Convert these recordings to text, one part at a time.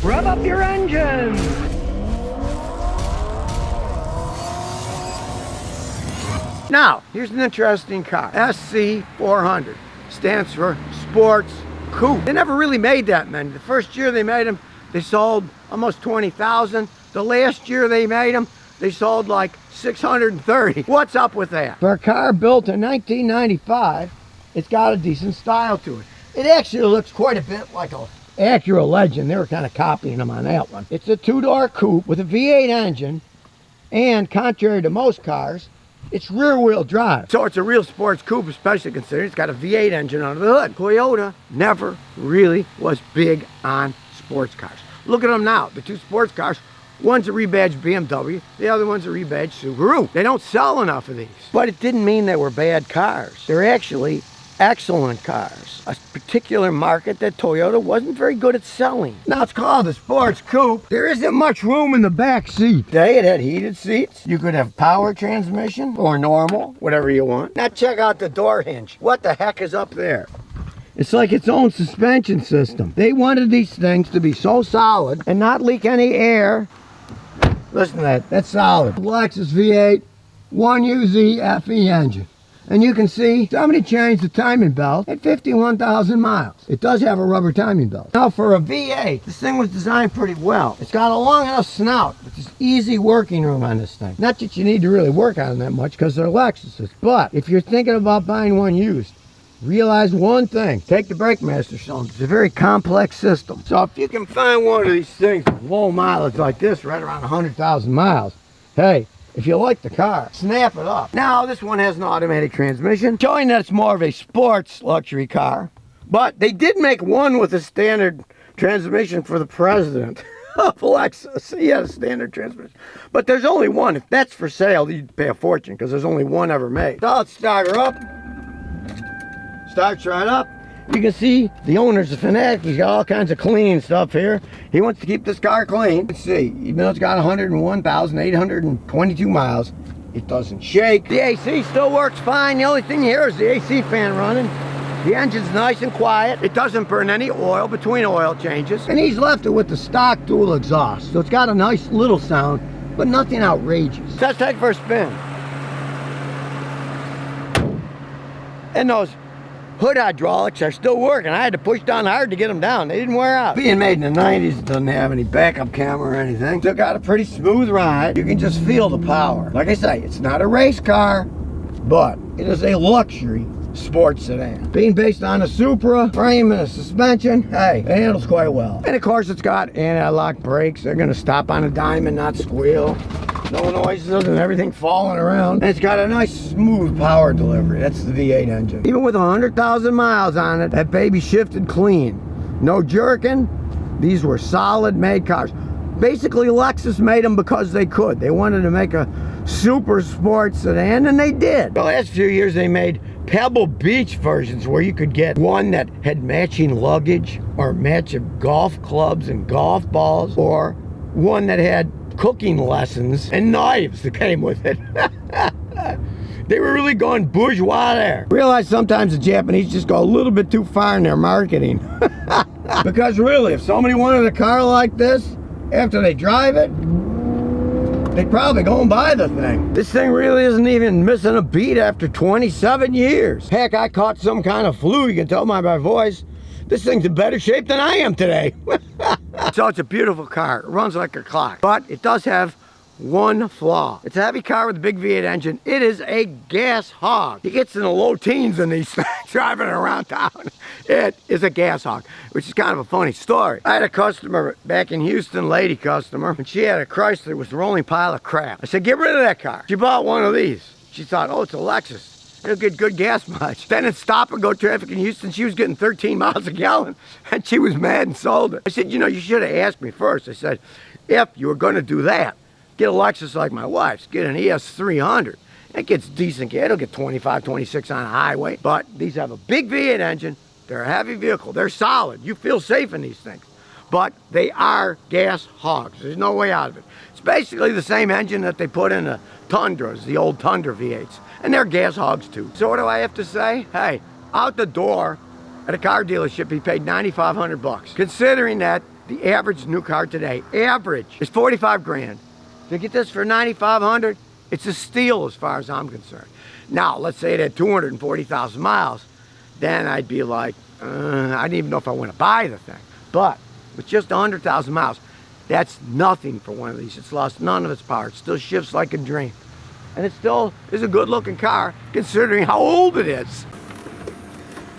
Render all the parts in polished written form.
Rev up your engines! Now, here's an interesting car. SC400 stands for Sports Coupe. They never really made that many. The first year they made them, they sold almost 20,000. The last year they made them, they sold like 630. What's up with that? For a car built in 1995, it's got a decent style to it. It actually looks quite a bit like a Acura Legend. They were kind of copying them on that one. It's a two-door coupe with a V8 engine, and contrary to most cars, it's rear-wheel drive. So it's a real sports coupe, especially considering it's got a V8 engine under the hood. Toyota never really was big on sports cars. Look at them now, the two sports cars. One's a rebadged BMW, the other one's a rebadged Subaru. They don't sell enough of these. But it didn't mean they were bad cars. They're actually excellent cars. A particular market that Toyota wasn't very good at selling. Now it's called a sports coupe. There isn't much room in the back seat. Today it had heated seats. You could have power transmission or normal, whatever you want. Now check out the door hinge. What the heck is up there? It's like its own suspension system. They wanted these things to be so solid and not leak any air. Listen to that, that's solid. Lexus V8, 1UZ FE engine. And you can see somebody changed the timing belt at 51,000 miles. It does have a rubber timing belt. Now for a V8, this thing was designed pretty well. It's got a long enough snout, which is easy working room on this thing. Not that you need to really work on them that much because they're Lexuses, but if you're thinking about buying one used, realize one thing. Take the brake master cylinder. It's a very complex system. So if you can find one of these things with low mileage like this, right around 100,000 miles, hey, if you like the car, snap it up. Now, this one has an automatic transmission, showing that it's more of a sports luxury car. But they did make one with a standard transmission for the president of Lexus. He had a standard transmission. But there's only one. If that's for sale, you'd pay a fortune because there's only one ever made. So let's start her up. Starts right up. You can see the owner's a fanatic. He's got all kinds of cleaning stuff here. He wants to keep this car clean. Let's see, even though it's got 101,822 miles, it doesn't shake. The AC still works fine. The only thing here is the AC fan running. The engine's nice and quiet. It doesn't burn any oil between oil changes. And he's left it with the stock dual exhaust. So it's got a nice little sound, but nothing outrageous. Let's take it for a spin. And those hood hydraulics are still working. I had to push down hard to get them down. They didn't wear out. Being made in the 90s, it doesn't have any backup camera or anything. Still got a pretty smooth ride. You can just feel the power. Like I say, it's not a race car, but it is a luxury sports sedan. Being based on a Supra frame and a suspension, hey, it handles quite well. And of course, it's got anti-lock brakes. They're gonna stop on a dime and not squeal. No noises and everything falling around. And it's got a nice smooth power delivery. That's the V8 engine. Even with 100,000 miles on it, that baby shifted clean. No jerking. These were solid made cars. Basically, Lexus made them because they could. They wanted to make a super sports sedan, and they did. The last few years, they made Pebble Beach versions where you could get one that had matching luggage or matching golf clubs and golf balls, or one that had cooking lessons and knives that came with it. They were really going bourgeois there. Realize sometimes the Japanese just go a little bit too far in their marketing. Because really, if somebody wanted a car like this, after they drive it, they'd probably go and buy the thing. This thing really isn't even missing a beat after 27 years. Heck, I caught some kind of flu, you can tell by my voice. This thing's in better shape than I am today. So it's a beautiful car. It runs like a clock. But it does have one flaw. It's a heavy car with a big V8 engine. It is a gas hog. He gets in the low teens in these things driving around town. It is a gas hog, which is kind of a funny story. I had a customer back in Houston, lady customer, and she had a Chrysler with a rolling pile of crap. I said, get rid of that car. She bought one of these. She thought, oh, it's a Lexus. It'll get good gas mileage. Then in stop and go traffic in Houston, she was getting 13 miles a gallon, and she was mad and sold it. I said, you know, you should have asked me first. I said, if you were going to do that, get a Lexus like my wife's. Get an ES300. It gets decent gas. It'll get 25, 26 on a highway. But these have a big V8 engine. They're a heavy vehicle. They're solid. You feel safe in these things. But they are gas hogs. There's no way out of it. It's basically the same engine that they put in the Tundras, the old Tundra V8s. And they're gas hogs too. So what do I have to say? Hey, out the door at a car dealership, he paid $9,500. Considering that The average new car today, average, is 45 grand. To get this for 9,500, it's a steal as far as I'm concerned. Now, let's say it had 240,000 miles, then I'd be like, I didn't even know if I want to buy the thing. But with just 100,000 miles, that's nothing for one of these. It's lost none of its power. It still shifts like a dream. And it still is a good looking car considering how old it is.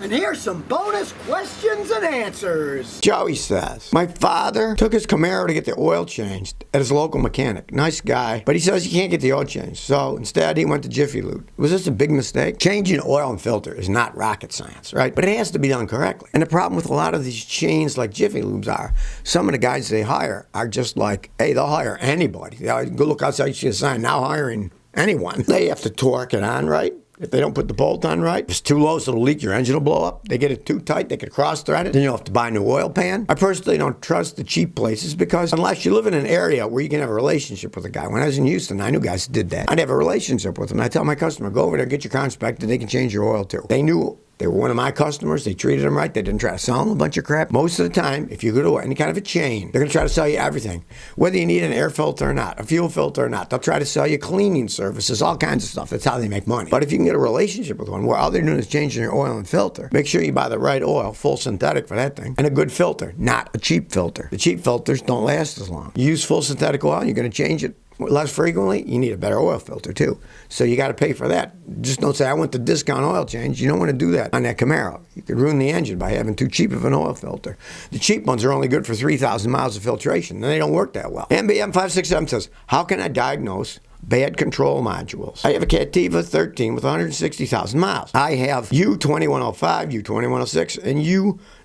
And here's some bonus questions and answers. Joey says, my father took his Camaro to get the oil changed at his local mechanic. Nice guy, but he says he can't get the oil changed. So instead, he went to Jiffy Lube. Was this a big mistake? Changing oil and filter is not rocket science, right? But it has to be done correctly. And the problem with a lot of these chains like Jiffy Lubes are, some of the guys they hire are just like, hey, they'll hire anybody. They'll go look outside, you see a sign, now hiring anyone. They have to torque it on right. If they don't put the bolt on right, if it's too low so it'll leak, your engine will blow up. They get it too tight, they could cross-thread it. Then you'll have to buy a new oil pan. I personally don't trust the cheap places because unless you live in an area where you can have a relationship with a guy. When I was in Houston, I knew guys that did that. I'd have a relationship with them. I tell my customer, go over there, get your car inspected, they can change your oil too. They knew they were one of my customers. They treated them right. They didn't try to sell them a bunch of crap. Most of the time, if you go to any kind of a chain, they're going to try to sell you everything. Whether you need an air filter or not, a fuel filter or not, they'll try to sell you cleaning services, all kinds of stuff. That's how they make money. But if you can get a relationship with one where all they're doing is changing your oil and filter, make sure you buy the right oil, full synthetic for that thing, and a good filter, not a cheap filter. The cheap filters don't last as long. You use full synthetic oil, you're going to change it less frequently, you need a better oil filter too. So you got to pay for that. Just don't say, I want the discount oil change. You don't want to do that on that Camaro. You could ruin the engine by having too cheap of an oil filter. The cheap ones are only good for 3,000 miles of filtration, and they don't work that well. MBM567 says, how can I diagnose bad control modules? I have a Captiva 13 with 160,000 miles. I have U2105, U2106, and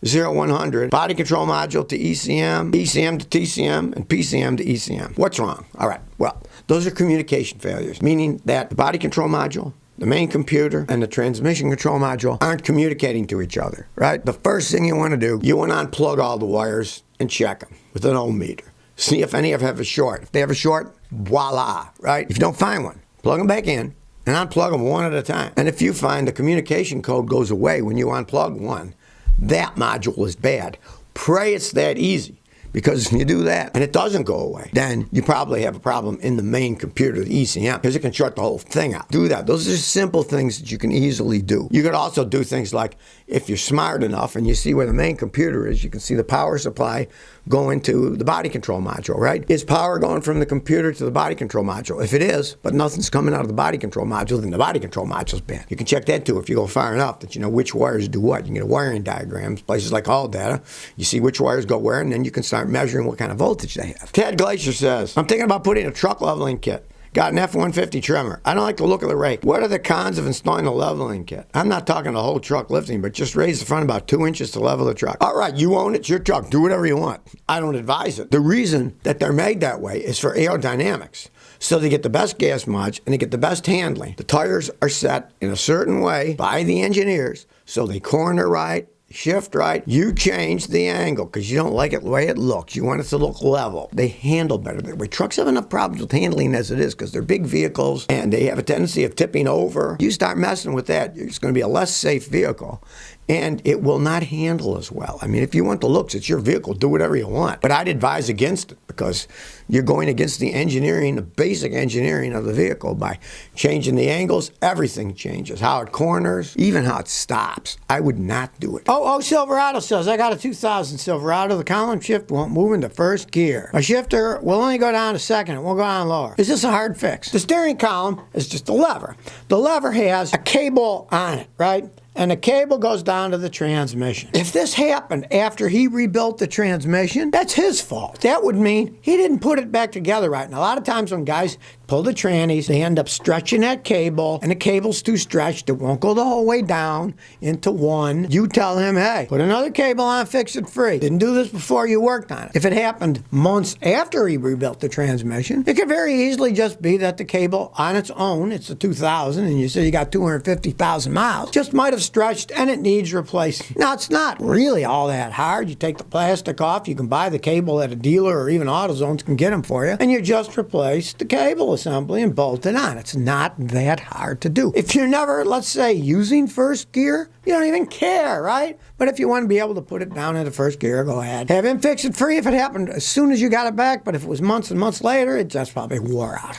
U0100 body control module to ECM, ECM to TCM, and PCM to ECM. What's wrong? All right, well, those are communication failures, meaning that the body control module, the main computer, and the transmission control module aren't communicating to each other, right? The first thing you want to do, you want to unplug all the wires and check them with an ohm meter. See if any of them have a short. If they have a short, voila, right? If you don't find one, plug them back in and unplug them one at a time. And if you find the communication code goes away when you unplug one, that module is bad. Pray it's that easy. Because if you do that and it doesn't go away, then you probably have a problem in the main computer, the ECM, because it can shut the whole thing out. Do that. Those are simple things that you can easily do. You could also do things like, if you're smart enough and you see where the main computer is, you can see the power supply going to the body control module, right? Is power going from the computer to the body control module? If it is, but nothing's coming out of the body control module, then the body control module's bad. You can check that too if you go far enough that you know which wires do what. You can get a wiring diagrams, places like All Data. You see which wires go where, and then you can start measuring what kind of voltage they have. Ted Glacier says, I'm thinking about putting a truck leveling kit. Got an F-150 trimmer. I don't like the look of the rake. What are the cons of installing a leveling kit? I'm not talking the whole truck lifting, but just raise the front about 2 inches to level the truck. All right, you own it, it's your truck. Do whatever you want. I don't advise it. The reason that they're made that way is for aerodynamics. So they get the best gas mileage and they get the best handling. The tires are set in a certain way by the engineers, so they corner right, shift right. You change the angle because you don't like it the way it looks. You want it to look level. They handle better that way. Trucks have enough problems with handling as it is because they're big vehicles and they have a tendency of tipping over. You start messing with that, it's going to be a less safe vehicle. And it will not handle as well. I mean, if you want the looks, it's your vehicle. Do whatever you want. But I'd advise against it because you're going against the engineering, the basic engineering of the vehicle by changing the angles. Everything changes. How it corners, even how it stops. I would not do it. Oh, Silverado says, I got a 2000 Silverado. The column shift won't move into first gear. My shifter will only go down to second. It won't go down lower. Is this a hard fix? The steering column is just a lever. The lever has a cable on it, right? And the cable goes down to the transmission. If this happened after he rebuilt the transmission, that's his fault. That would mean he didn't put it back together right. And a lot of times when guys pull the trannies, they end up stretching that cable, and the cable's too stretched. It won't go the whole way down into one. You tell him, hey, put another cable on, fix it free. Didn't do this before you worked on it. If it happened months after he rebuilt the transmission, it could very easily just be that the cable on its own, it's a 2000, and you say you got 250,000 miles, just might have stretched and it needs replacing. Now, it's not really all that hard. You take the plastic off, you can buy the cable at a dealer or even AutoZones can get them for you, and you just replace the cable assembly and bolt it on. It's not that hard to do. If you're never, let's say, using first gear, you don't even care, right? But if you want to be able to put it down into first gear, go ahead. Have him fix it for you if it happened as soon as you got it back, but if it was months and months later, it just probably wore out.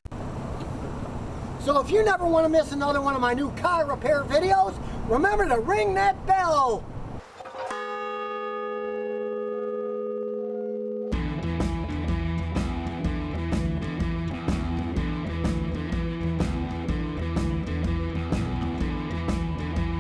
So if you never want to miss another one of my new car repair videos, remember to ring that bell.